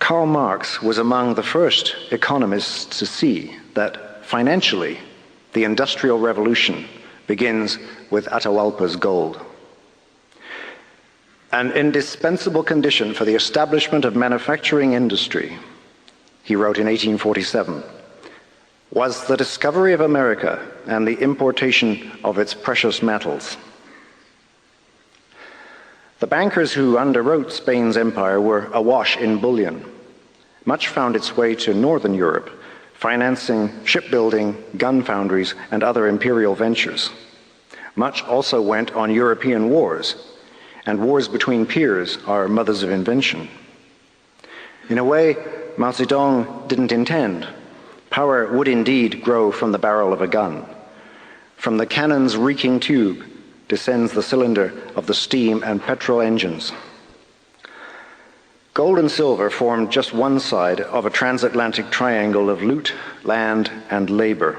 Karl Marx was among the first economists to see that financially, the Industrial Revolution begins with Atahualpa's gold. An indispensable condition for the establishment of manufacturing industry, he wrote in 1847, was the discovery of America and the importation of its precious metals. The bankers who underwrote Spain's empire were awash in bullion. Much found its way to northern Europe, financing shipbuilding, gun foundries, and other imperial ventures. Much also went on European wars, and wars between peers are mothers of invention. In a way, Mao Zedong didn't intend. Power would indeed grow from the barrel of a gun. From the cannon's reeking tube descends the cylinder of the steam and petrol engines. Gold and silver formed just one side of a transatlantic triangle of loot, land, and labor.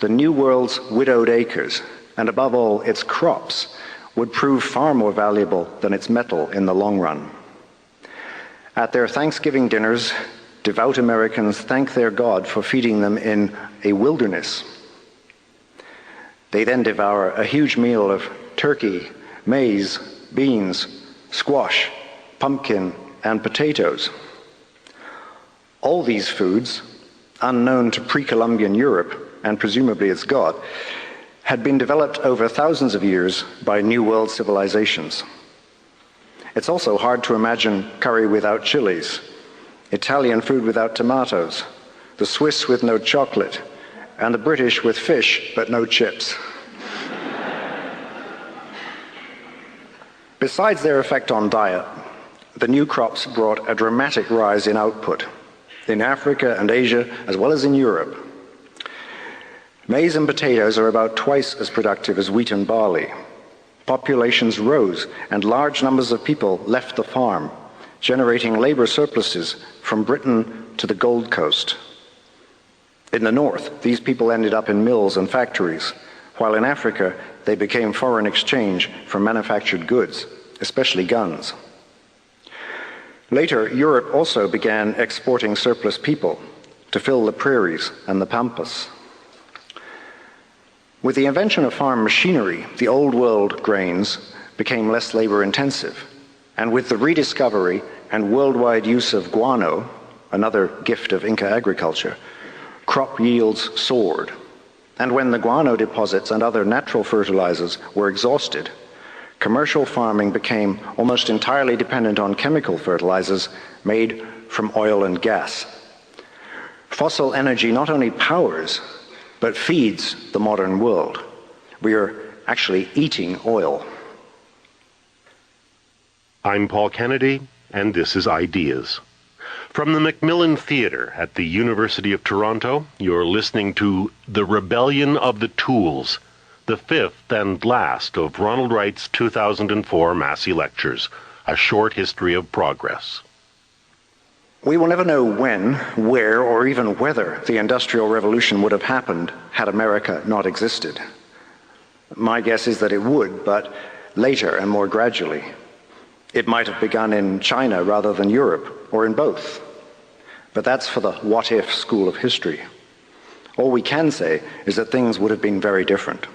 The New World's widowed acres, and above all its crops, would prove far more valuable than its metal in the long run. At their Thanksgiving dinners, devout Americans thank their God for feeding them in a wilderness. They then devour a huge meal of turkey, maize, beans, squash, pumpkin, and potatoes. All these foods, unknown to pre-Columbian Europe, and presumably its God, had been developed over thousands of years by New World civilizations. It's also hard to imagine curry without chilies, Italian food without tomatoes, the Swiss with no chocolate, and the British with fish but no chips. Besides their effect on diet, the new crops brought a dramatic rise in output in Africa and Asia, as well as in Europe. Maize and potatoes are about twice as productive as wheat and barley. Populations rose, and large numbers of people left the farm, generating labor surpluses from Britain to the Gold Coast. In the north, these people ended up in mills and factories, while in Africa, they became foreign exchange for manufactured goods, especially guns. Later, Europe also began exporting surplus people to fill the prairies and the pampas. With the invention of farm machinery, the old world grains became less labor-intensive, and with the rediscovery and worldwide use of guano, another gift of Inca agriculture, crop yields soared. And when the guano deposits and other natural fertilizers were exhausted, commercial farming became almost entirely dependent on chemical fertilizers made from oil and gas. Fossil energy not only powers, but feeds the modern world. We are actually eating oil. I'm Paul Kennedy, and this is Ideas. From the Macmillan Theatre at the University of Toronto, you're listening to The Rebellion of the Tools, the fifth and last of Ronald Wright's 2004 Massey Lectures, A Short History of Progress. We will never know when, where, or even whether the Industrial Revolution would have happened had America not existed. My guess is that it would, but later and more gradually. It might have begun in China rather than Europe, or in both. But that's for the what-if school of history. All we can say is that things would have been very different.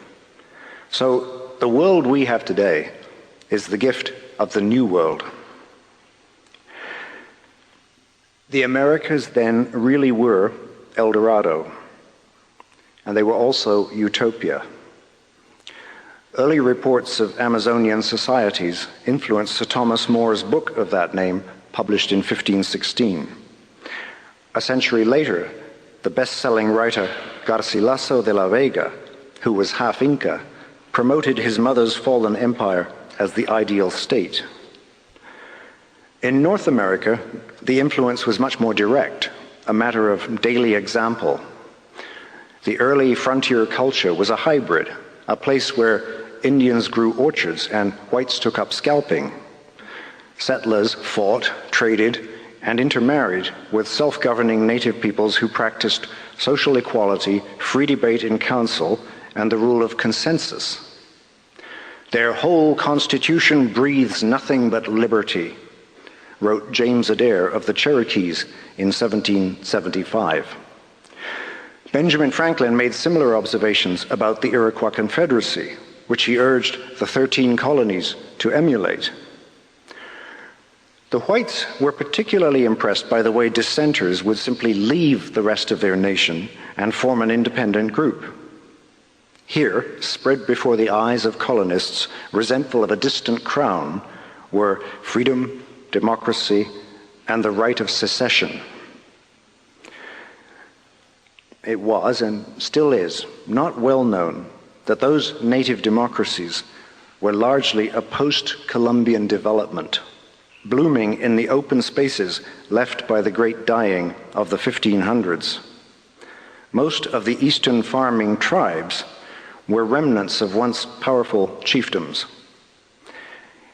So the world we have today is the gift of the New World. The Americas then really were El Dorado, and they were also utopia. Early reports of Amazonian societies influenced Sir Thomas More's book of that name, published in 1516. A century later, the best-selling writer Garcilaso de la Vega, who was half Inca, promoted his mother's fallen empire as the ideal state. In North America, the influence was much more direct, a matter of daily example. The early frontier culture was a hybrid, a place where Indians grew orchards and whites took up scalping. Settlers fought, traded, and intermarried with self-governing native peoples who practiced social equality, free debate in council, and the rule of consensus. Their whole constitution breathes nothing but liberty. wrote James Adair of the Cherokees in 1775. Benjamin Franklin made similar observations about the Iroquois Confederacy, which he urged the 13 colonies to emulate. The whites were particularly impressed by the way dissenters would simply leave the rest of their nation and form an independent group. Here, spread before the eyes of colonists resentful of a distant crown, were freedom, democracy, and the right of secession. It was, and still is, not well known that those native democracies were largely a post-Columbian development, blooming in the open spaces left by the great dying of the 1500s. Most of the eastern farming tribes were remnants of once powerful chiefdoms.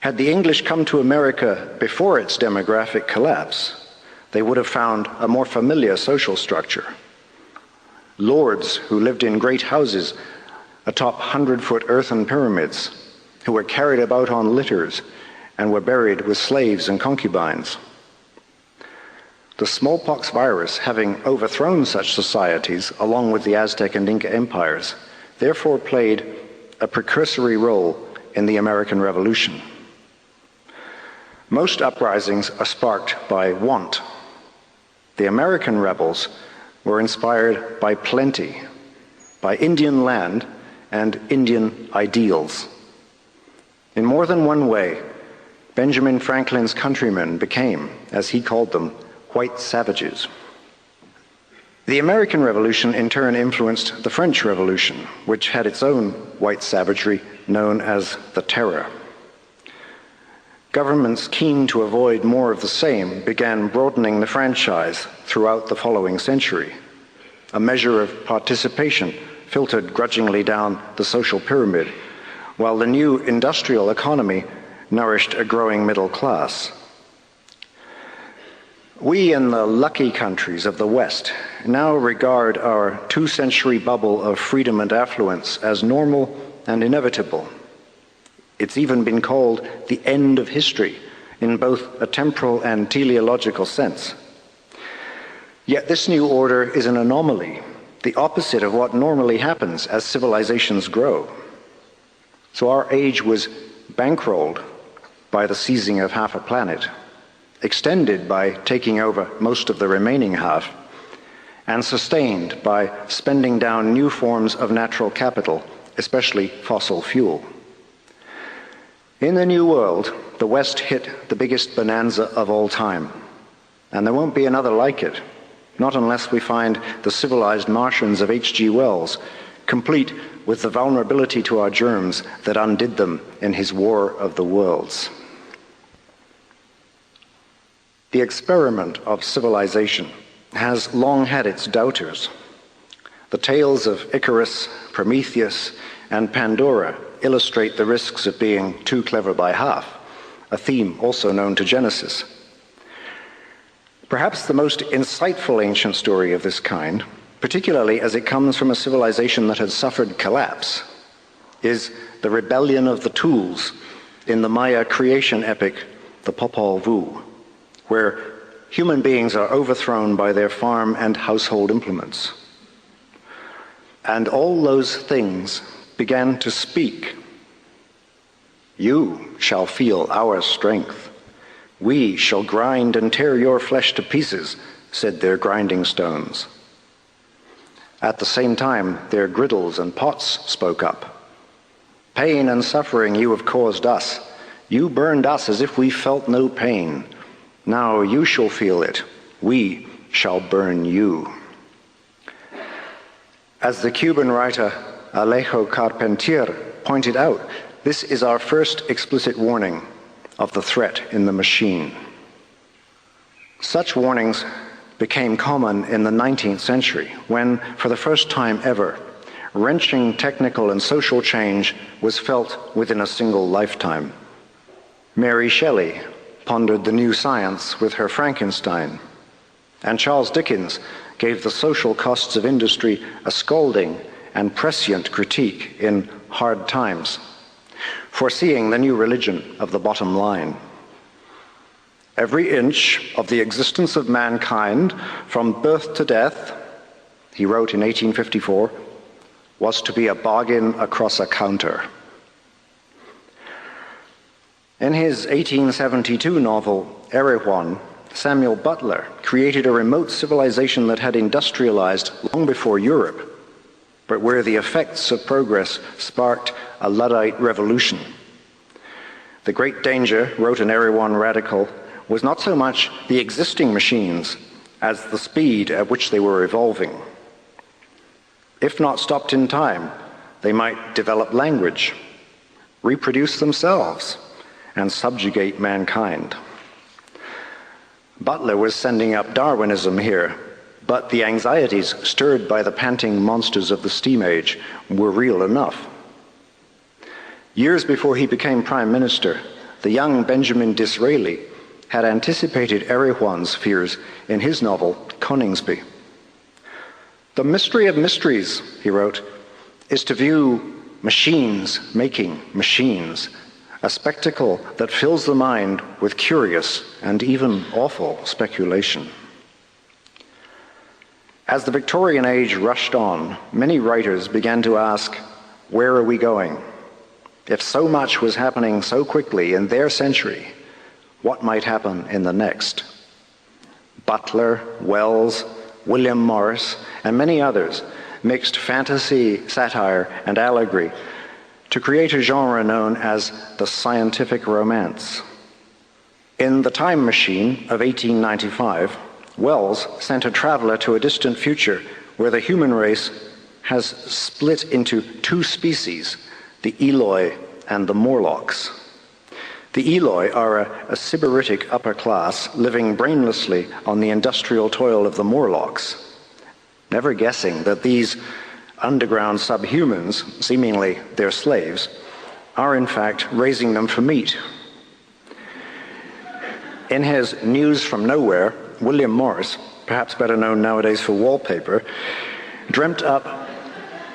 Had the English come to America before its demographic collapse, they would have found a more familiar social structure. Lords who lived in great houses atop 100-foot earthen pyramids, who were carried about on litters and were buried with slaves and concubines. The smallpox virus, having overthrown such societies along with the Aztec and Inca empires, therefore played a precursory role in the American Revolution. Most uprisings are sparked by want. The American rebels were inspired by plenty, by Indian land and Indian ideals. In more than one way, Benjamin Franklin's countrymen became, as he called them, white savages. The American Revolution in turn influenced the French Revolution, which had its own white savagery known as the Terror. Governments keen to avoid more of the same began broadening the franchise throughout the following century. A measure of participation filtered grudgingly down the social pyramid, while the new industrial economy nourished a growing middle class. We in the lucky countries of the West now regard our two-century bubble of freedom and affluence as normal and inevitable. It's even been called the end of history in both a temporal and teleological sense. Yet this new order is an anomaly, the opposite of what normally happens as civilizations grow. So our age was bankrolled by the seizing of half a planet, extended by taking over most of the remaining half, and sustained by spending down new forms of natural capital, especially fossil fuel. In the New World, the West hit the biggest bonanza of all time, and there won't be another like it, not unless we find the civilized Martians of H.G. Wells, complete with the vulnerability to our germs that undid them in his War of the Worlds. The experiment of civilization has long had its doubters. The tales of Icarus, Prometheus, and Pandora illustrate the risks of being too clever by half, a theme also known to Genesis. Perhaps the most insightful ancient story of this kind, particularly as it comes from a civilization that had suffered collapse, is the rebellion of the tools in the Maya creation epic, the Popol Vuh, where human beings are overthrown by their farm and household implements. And all those things began to speak. You shall feel our strength. We shall grind and tear your flesh to pieces, said their grinding stones. At the same time, their griddles and pots spoke up. Pain and suffering you have caused us. You burned us as if we felt no pain. Now you shall feel it. We shall burn you. As the Cuban writer Alejo Carpentier pointed out, this is our first explicit warning of the threat in the machine. Such warnings became common in the 19th century when, for the first time ever, wrenching technical and social change was felt within a single lifetime. Mary Shelley pondered the new science with her Frankenstein, and Charles Dickens gave the social costs of industry a scolding and prescient critique in Hard Times, foreseeing the new religion of the bottom line. Every inch of the existence of mankind, from birth to death, he wrote in 1854, was to be a bargain across a counter. In his 1872 novel, Erewhon, Samuel Butler created a remote civilization that had industrialized long before Europe, but where the effects of progress sparked a Luddite revolution. The great danger, wrote an Erewhon radical, was not so much the existing machines as the speed at which they were evolving. If not stopped in time, they might develop language, reproduce themselves, and subjugate mankind. Butler was sending up Darwinism here, but the anxieties stirred by the panting monsters of the steam age were real enough. Years before he became prime minister, the young Benjamin Disraeli had anticipated Erewhon's fears in his novel, Coningsby. "The mystery of mysteries," he wrote, "is to view machines making machines, a spectacle that fills the mind with curious and even awful speculation." As the Victorian age rushed on, many writers began to ask, where are we going? If so much was happening so quickly in their century, what might happen in the next? Butler, Wells, William Morris, and many others mixed fantasy, satire, and allegory to create a genre known as the scientific romance. In The Time Machine of 1895, Wells sent a traveler to a distant future where the human race has split into two species, the Eloi and the Morlocks. The Eloi are a sybaritic upper class living brainlessly on the industrial toil of the Morlocks, never guessing that these underground subhumans, seemingly their slaves, are in fact raising them for meat. In his News from Nowhere, William Morris, perhaps better known nowadays for Wallpaper, dreamt up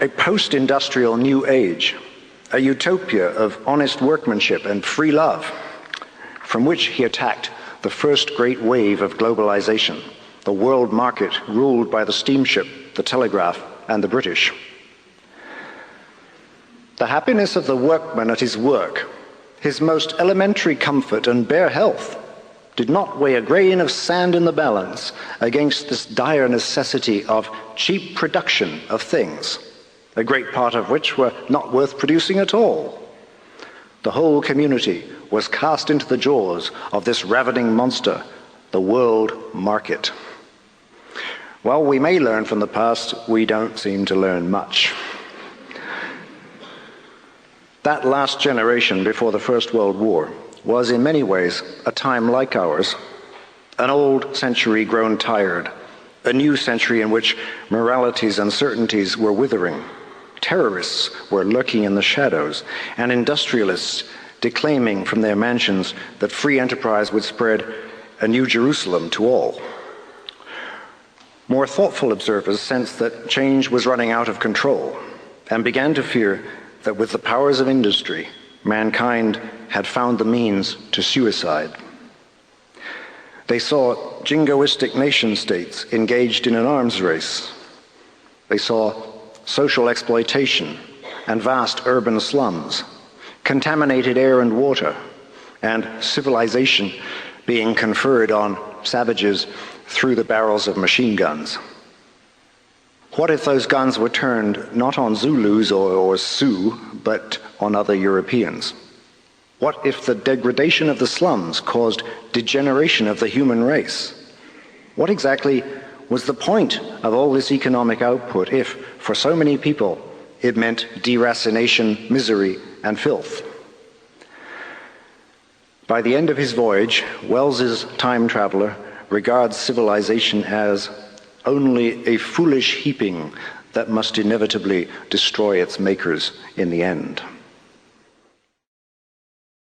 a post-industrial new age, a utopia of honest workmanship and free love, from which he attacked the first great wave of globalization, the world market ruled by the steamship, the telegraph, and the British. The happiness of the workman at his work, his most elementary comfort and bare health, did not weigh a grain of sand in the balance against this dire necessity of cheap production of things, a great part of which were not worth producing at all. The whole community was cast into the jaws of this ravening monster, the world market. While we may learn from the past, we don't seem to learn much. That last generation before the First World War was in many ways a time like ours, an old century grown tired, a new century in which morality's uncertainties were withering. Terrorists were lurking in the shadows, and industrialists declaiming from their mansions that free enterprise would spread a new Jerusalem to all. More thoughtful observers sensed that change was running out of control and began to fear that with the powers of industry, mankind had found the means to suicide. They saw jingoistic nation-states engaged in an arms race. They saw social exploitation and vast urban slums, contaminated air and water, and civilization being conferred on savages through the barrels of machine guns. What if those guns were turned not on Zulus or Sioux, but on other Europeans? What if the degradation of the slums caused degeneration of the human race? What exactly was the point of all this economic output if, for so many people, it meant deracination, misery, and filth? By the end of his voyage, Wells's time traveler regards civilization as only a foolish heaping that must inevitably destroy its makers in the end.